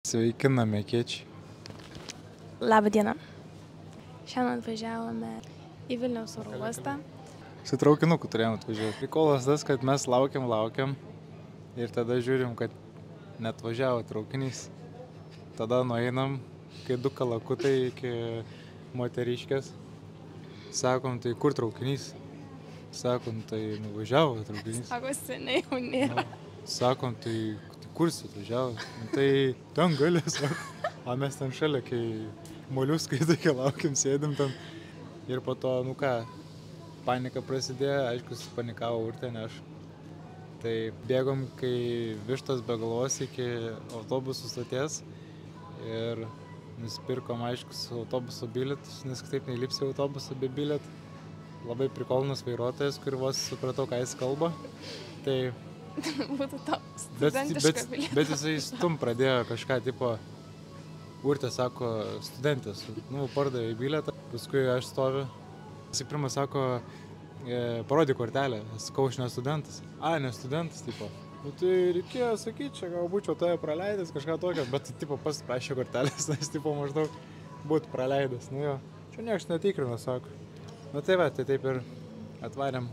Sveiki, namekiečiai. Labą dieną. Šiandien atvažiavome į Vilniaus oro uostą. Su traukinuku turėjom atvažiuoti. Prikolas tas, kad mes laukiam ir tada žiūrim, kad net važiavo traukinys. Tada nueinam, kai 2 kalakutai iki moteriškės. Sakom, tai kur traukinys? Sakom, tai nuvažiavo traukinys. Sako, seniai jau nėra. Sakom, tai kur jis atvažiavo? Tai ten gali, sako. O mes ten šalia, kai moliuskai tokie laukiam, sėdim ten. Ir po to, panika prasidėjo, aišku, panikavo Urtė, ne aš. Tai bėgom, kai vištos be galvos iki autobusų stoties. Ir nusipirkom, aišku, su autobuso bilietus, nes kitaip neįlipsi autobusą be bilietų. Labai prikolnus vairuotojas, kur vos supratau, ką jis kalba. Tai būtų toks studentiška bilietas. Bet jisai stum pradėjo kažką tipo, Urtė sako, studentės, pardavė bilietą, paskui aš stoviu. Jisai pirmas sako, parodė kortelę, sakau, aš ne studentas. Ne studentas, tipo. Tai reikėjo sakyti, čia gal būčiau toje praleidęs, kažką tokio, bet tipo pas prašė kortelės, nes tipo maždaug būtų praleidęs. Čia niekas netikrino, sako. Tai va, tai taip ir atvarėm.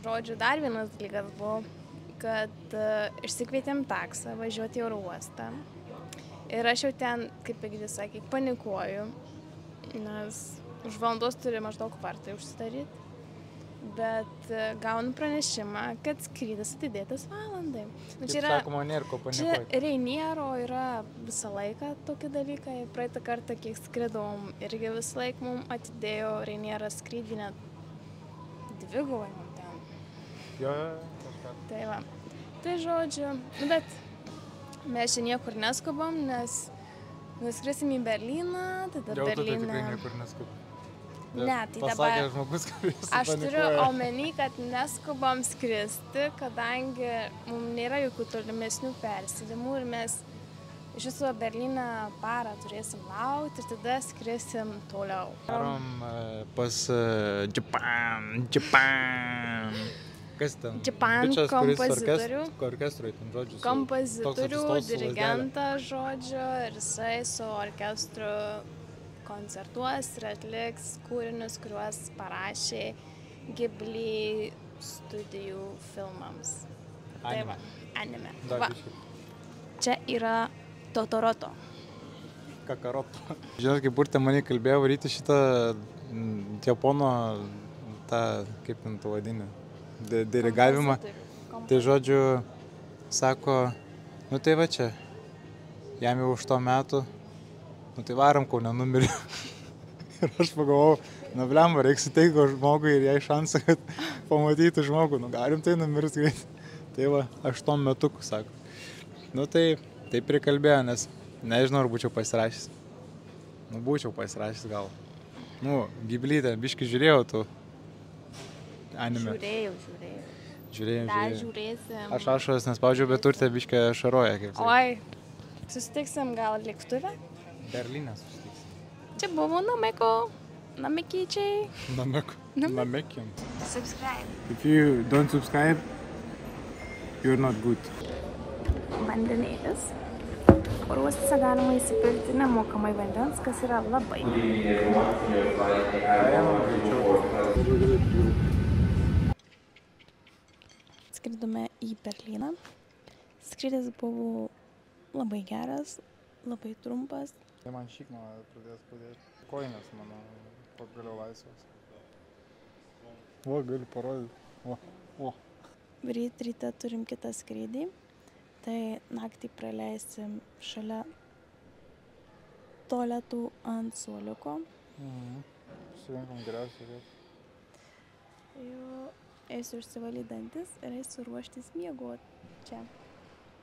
Žodžiu, dar vienas dalykas buvo, kad išsikvietėm taksą važiuoti į oro uostą. Ir aš jau ten, kaip Egidijus sakė, panikuoju, nes už valandos turi maždaug kvartai užsidaryti. Bet gaunu pranešimą, kad skrydis atidėtas valandai. Kaip sakoma, nėra ko panikuoti. Čia Reiniero yra visą laiką tokie dalykai. Praeitą kartą, kiek skridom, irgi visą laiką mums atidėjo Reinieras skrydį net 2 mum ten. Jo, kažką. Tai va. Tai žodžiu, bet mes čia niekur neskubam, nes nuskrisim į Berlyną, tada Berlyną. Jau tu Berlyne... tikrai niekur neskubam. Ne, tai pasakė dabar žmogus, kuris aš turiu omeny, kad neskubam skristi, kadangi mums nėra jokių tolimesnių persidimų ir mes iš viso Berlyną parą turėsim laukti ir tada skrisim toliau. Varom pas Japan. Kas ten? Japan Bičas, kompozitorių. Orkestrui, ten žodžiu. Kompozitorių, dirigentą žodžio ir jisai su orkestru koncertuos ir atliks kūrinius, kuriuos parašė Ghibli studijų filmams. Tai va, anime. Va. Čia yra Totoroto. Kakaroto. Žinot, kaip Urtė mane kalbėjo varyti šitą japono, kaip ten to vadinė, dirigavimą. Tai žodžiu, sako, tai va čia, jam jau už to metų. Tai varom Kaune numirį. Ir aš pagalvojau, blemba, reikia suteikti žmogui ir jai šansą, kad pamatytų žmogų. Galim tai numirs greit. Tai va, 8 metukų, sako. Tai prikalbėjo, nes nežinau, ar būčiau pasirašęs. Būčiau pasirašęs gal. Ghiblytę, biškį žiūrėjau tu anime. Žiūrėjau. Dar žiūrėsim. Aš ašaras nespaudžiau, bet Urtė biškį ašaroja, kaip sakai. Oi, susitiksim gal lėktuvę? Berlyne susitiksim. Čia buvo namekiečiai. Namekiam. Subscribe. If you don't subscribe, you're not good. Vandenėlis. Oro uostuose galima įsipilti nemokamai vandens, kas yra labai. Skridome į Berlyną. Skrydis buvo labai geras, labai trumpas. Tai man šikną pradės padėti. Koinės mano pagaliau laisvas. Gali parodyti. Ryte turim kitą skrydį. Tai naktį praleisim šalia tualetų ant suoliuko. Surinkom geriausią vietą. Eisiu išsivalyti dantis ir eisiu ruoštis miegoti čia.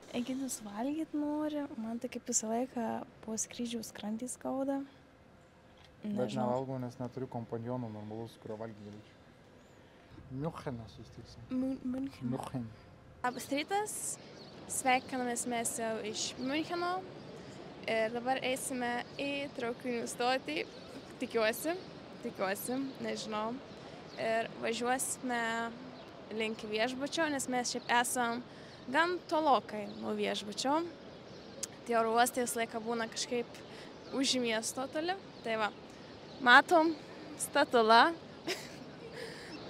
Egidijus valgyt nori, man tai kaip visą laiką po skrydžių skrandį skauda. Bet nevalgau, nes neturiu kompanionų normalus, kurio valgyti galėčiau. Miuncheną susitiksim. Miunchen. Labas rytas, sveikinamės mes jau iš Miuncheno ir dabar eisime į traukinių stotį, tikiuosi, nežinau. Ir važiuosime link viešbučio, nes mes šiaip esam gan tolokai nuo viešbučio. tie oro uostai visą laiką būna kažkaip už miesto toli. Tai va, matom statulą,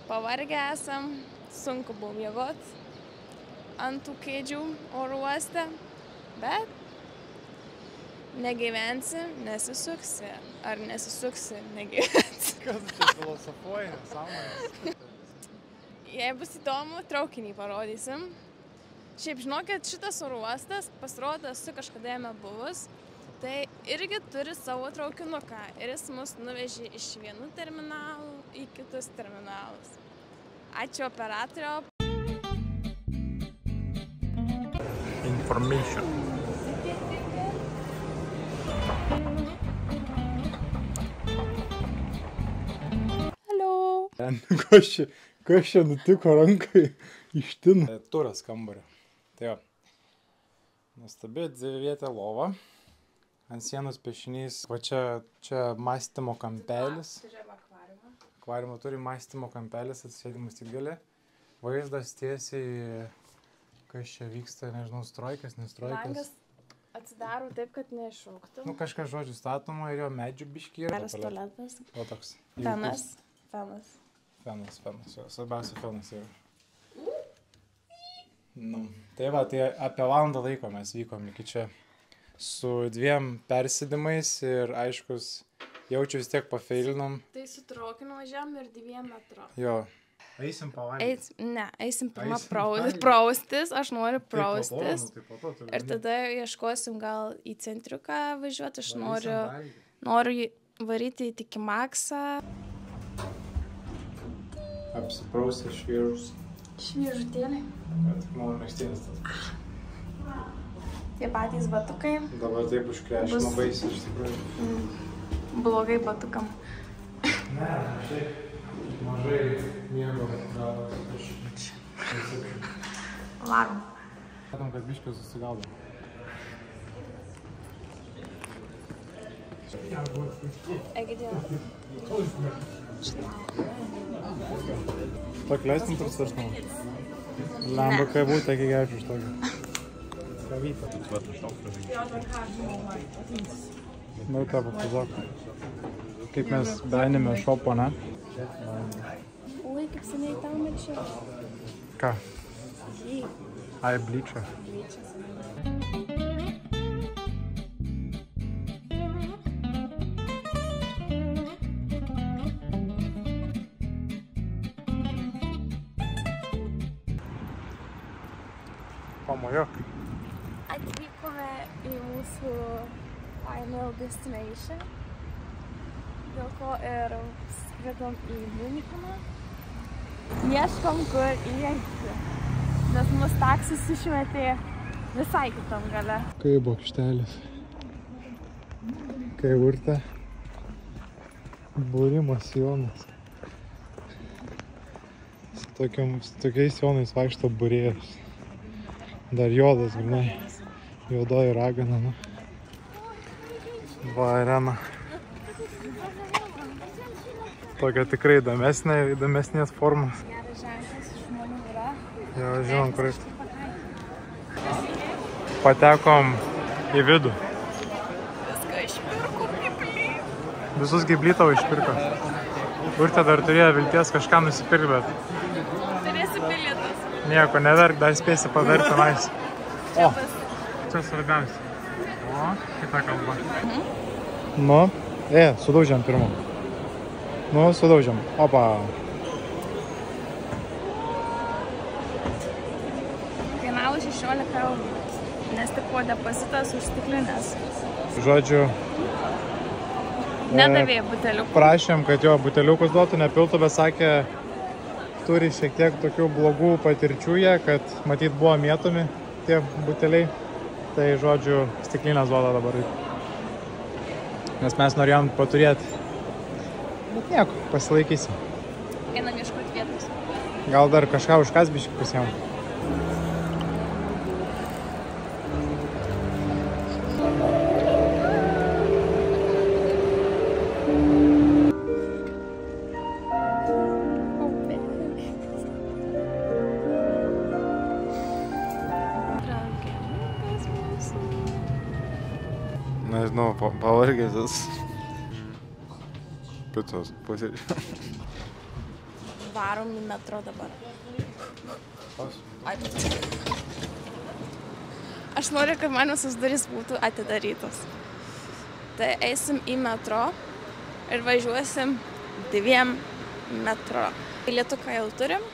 pavargę esam, sunku buvo miegoti ant tų kėdžių oro uoste, bet negyvensi, nesisuksi. Ar nesisuksi, negyvensi. Kas čia filosofuoja, nesąmonės? Jei bus įdomu, traukinį parodysim. Šiaip žinokit, šitas oro uostas, pasirodo, esu kažkada jame buvus, tai irgi turi savo traukinuką ir jis mus nuvežė iš vienų terminalų į kitus terminalus. Ačiū operatoriau. Information. Hello. Kas čia nutiko rankai ištino? Turas kambario. Tai jo. Nuostabi dvivietė lova. Ant sienos piešinys. Va čia mąstymo kampelis. Akvariumą turi mąstymo kampelis, atsisėdimas tik gali. Vaizdas tiesiai, kas čia vyksta, nežinau, strojkas, nestrojkas. Langas atsidaro taip, kad neiššauktų. Nu, kažkas žodžiu statoma ir jo medžių biškį yra. Geras tualetas. O toks. Fenas. Fenas, jo. Svarbiausia fenas yra. Nu, tai va, tai apie valandą laiko mes vykom iki čia su 2 persėdimais ir aiškus, jaučiu vis tiek pafeilinom. Tai su traukiniu važiavam ir 2 metro. Jo. Eisim pavalgyti. Eisim pirmą praustis, aš noriu praustis. Ir tada ieškosim gal į centriuką važiuoti, aš noriu varyti į Tikimaksą. Apsiprausę šviežus. Šviežutėliai. Tik mano mėgstinis tas. Tie patys batukai. Dabar taip užkrešino baisiai iš tikrųjų. Blogai batukam. Ne, mažai miego gal aš. Varom. Matom, kad biškį susigaudom. Egidien. Tokį leistum prastaršinau? Lemba, kai būtų, kiek gerčiu iš tokio. Kavytą. Nu, tą papazok. Kaip mes beėmėme šopo, ne? Oi, kaip seniai tau mečiau. Ką? Jį. Ai, blyčą. Pamojok. Atvykome į mūsų final destination, dėl ko ir skridom į Müncheną. Ieškom, kur įrengti, nes mus taksis išmetė visai kitam gale. Kai bokštelis. Kai urte. Būrimas Jonas. Su tokiais Jonais vaikšto būrėjas. Dar juodas, grinai. Juodoji ragana, nu. Va, arena. Tokia tikrai įdomesnės formos. Geras ženklas, žmonių yra. Jo, žinom, kur eiti. Patekom į vidų. Viską išpirko, gyblį. Visus gyblį tavo išpirko. Urtė dar turėjo vilties kažką nusipirkti, bet... Turėsi bilietus. Nieko, neverk, dar spėsi padarti tenais. O, čia svarbiausia. O, kita kalba. Nu, sudaužiam pirmą. Nu, sudaužiam. Opa. Kainavo 16 eurų, nes tik po depozitas už stiklinės. Žodžiu, Nedavė buteliukų. prašėm, kad jo buteliukus duotų, nepiltų, bet sakė, turi šiek tiek tokių blogų patirčių jie, kad matyt buvo mėtomi tie buteliai. Tai žodžiu, stiklinės duoda dabar. Nes mes norėjom paturėti. Bet nieko, pasilaikysim. Einam ieškoti vietos. Gal dar kažką užkas biškį pasiėm. Nežinau, pavargęs. Picos pusė. Varom į metro dabar. Aš noriu, kad man visos durys būtų atidarytos. Tai eisim į metro ir važiuosim 2 metro. Bilietuką jau turim.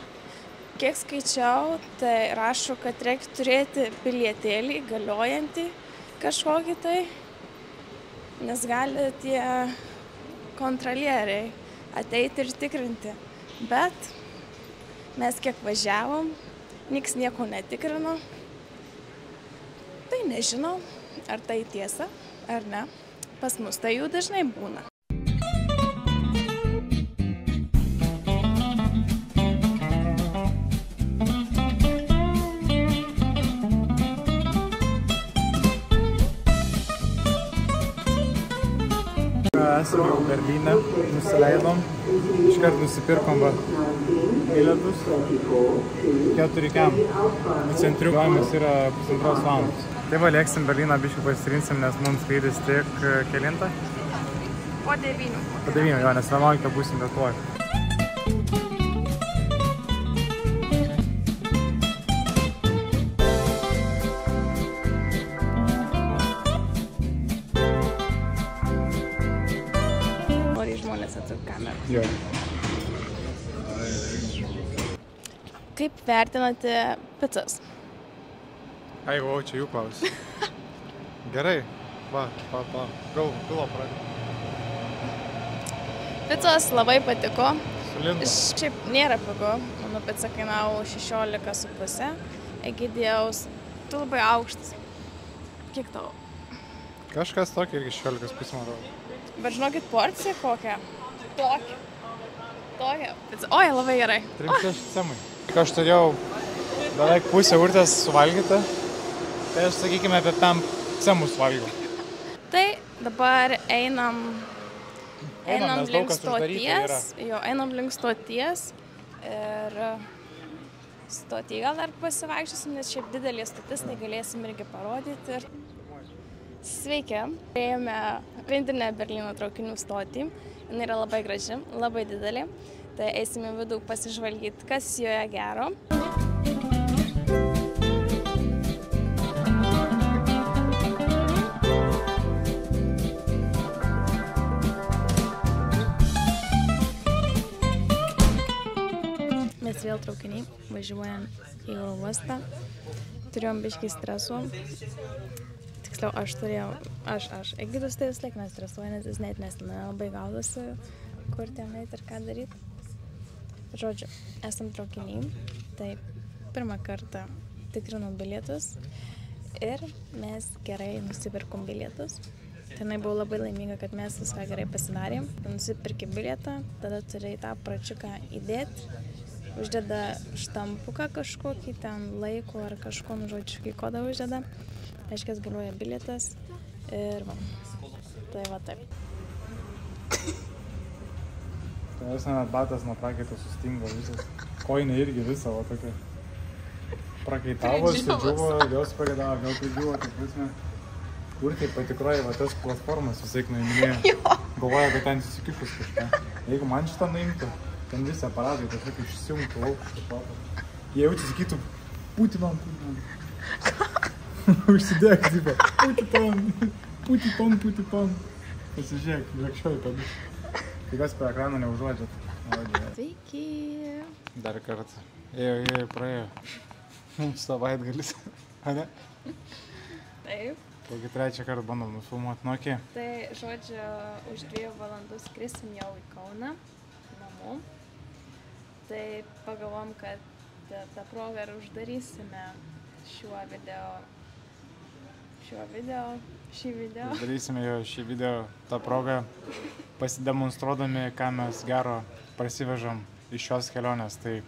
Kiek skaičiau, tai rašo, kad reikia turėti bilietėlį galiojantį kažkokį tai, nes gali tie kontrolieriai ateiti ir tikrinti. Bet mes kiek važiavom, niks nieko netikrino. Tai nežinau, ar tai tiesa, ar ne. Pas mus tai jų dažnai būna. Esame jau Berlyne, nusileidom, iškart nusipirkom bilietus 4 kem. Centriuojamas yra 1,5 valandos. Tai va, lėksim Berlyną, biškį pasitrinsim, nes mums skrydis tiek kelintą? Po 9. Po 9, jo, nes 11 būsim Lietuvoj. Jo. Kaip vertinate picas? Ai, o, čia jų klausi. Gerai. Va, gal pilo pradė. Picos labai patiko. Sulinda. Šiaip nėra pigu. Mano pica kainavo 16,5. Egidijaus, tu labai aukštas. Kiek tavo? Kažkas tokio irgi 16,5 man atrodo. Bet žinokit, porcija kokia? Tokia. Pica. Oi, labai gerai. 3 semai. Aš turėjau beveik pusę urtės suvalgyti, tai aš, sakykime, apie 5 semų suvalgiau. Tai dabar einam link stoties. Jo, einam link stoties. Ir stotį gal dar pasivaikščiosim, nes šiaip didelė stotis, tai galėsim irgi parodyti. Sveiki. Ėjome pagrindinę Berlyno traukinių stotį. Jis yra labai graži, labai didelė. Tai eisime vidų pasižvalgyti, kas joje gero. Mes vėl traukiniai važiuojam į oro uostą. Turėjom biškį streso. Tiksliau, Egidus tai vis laik nestresuoja, nes jis net nelabai gaudosi, kur ten eit ir ką daryti. Žodžiu, esam traukiniai, tai pirmą kartą tikrinom bilietus ir mes gerai nusipirkom bilietus. Tenai buvau labai laiminga, kad mes viską gerai pasidarėm. Nusipirki bilietą, tada turi tą pračiuką įdėti, uždeda štampuką kažkokį ten laiko ar kažko, žodžiu, kai kodą uždeda. Aiškiai galioja bilietas ir va. Tai va taip. Tai vis net batas nuo prakaito sustingo visas. Koinė irgi visą, va tokia. Prakaitavo, sudžiuvo, vėl spragėdavo, vėl pridžiuvo, taip visme. Kur tai patikroja, va tas platformas visaik nuiminėjo. Galvoja, kad ten susikipus kažką. Jeigu man šitą nuimtų, ten visi aparatai kažkaip išsijungtų lauk šitą platą. Jie jaučiasi sakytų, Putinom. Užsidėk, zyba. Putiton. Pasižiūrėk, žakščiuoju padu. Tikas prie ekrano neužuodžiat. Sveiki. Dar kartą. Ėjo, praėjo. Savaitgalis. Ane? Taip. Kokį 3 kartą bandom nufilmuoti. Nu, okei. Tai, žodžiu, už 2 valandų skrisim jau į Kauną, namo. Tai pagalvom, kad tą progą ir uždarysime šį video. Darysime jo šį video tą progą, pasidemonstruodami, ką mes gero prasivežam iš šios kelionės. Tai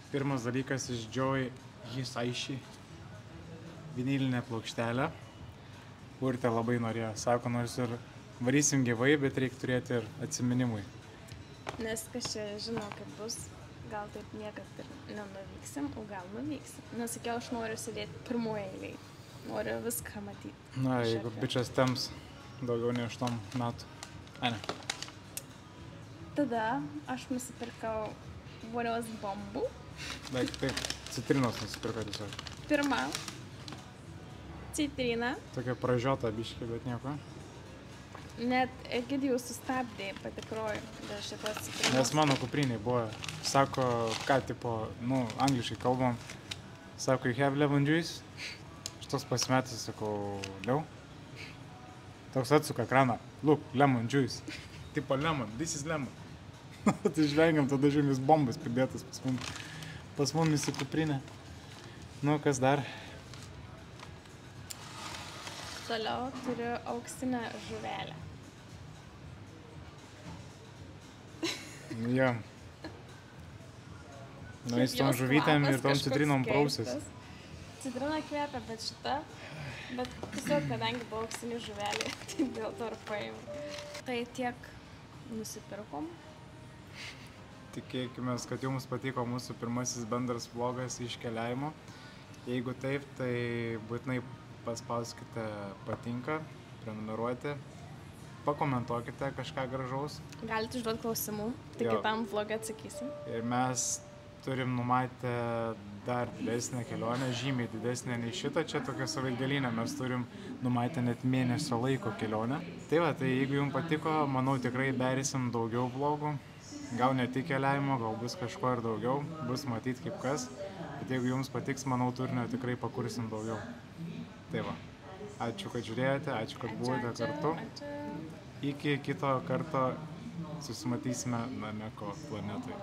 pirmas dalykas iš Joy Hisaishi vinilinę plokštelę. Urtė labai norėjo. Sako, nors ir varysim gyvai, bet reikia turėti ir atsiminimui. Nes kas čia žino, kaip bus. Gal taip niekad ir nenuvyksim, o gal nuvyksim. Nesakiau, aš noriu sėdėti pirmoje eilėje. Noriu viską matyti. Na, jeigu bičias temps daugiau nei 8 metų. Ai, ne. Tada aš nusipirkau vonios bombų. Beveik taip, citrinos nusipirko tiesiog. Pirma. Citrina. Tokia pražiota biškė, bet nieko. Net Egidijus sustabdė patikroju dėl šitos citrinos. Nes mano kupriniai buvo, sako, ką tipo, angliškai kalbam, sako, you have lemon juice? Šitos pasimetis, sakau, no. Toks atsuka ekraną, look, lemon juice. Tipo lemon, this is lemon. Tai žvengiam, tada žiūrėmis bombas pridėtas pas mumis į kuprinę. Kas dar? Toliau turiu auksinę žuvelę. Jo. Jis tom žuvytėm ir tom citrinom prausis. Citrina kvepia, bet šita. Bet tiesiog, kadangi buvo auksinė žuvelė, tai dėl to ir paėmiau. Tai tiek nusipirkom. Tikėkime, kad jums patiko mūsų pirmasis bendras vlogas iš keliavimo. Jeigu taip, tai būtinai paspauskite patinka, prenumeruoti, pakomentuokite kažką gražaus. Galite užduoti klausimų, tai kitam vlogą atsakysim. Ir mes turim numatę dar didesnę kelionę, žymiai didesnę nei šitą. Čia tokia savaitgalinė, mes turim numatę net mėnesio laiko kelionę. Tai jeigu jums patiko, manau tikrai darysim daugiau vlogų. Gal ne tik keliavimo, gal bus kažko ir daugiau, bus matyti kaip kas. Bet jeigu jums patiks, manau, turinio tikrai pakursim daugiau. Tai va, ačiū, kad žiūrėjote, ačiū, kad buvote kartu. Iki kito karto susimatysime Nameko planetoje.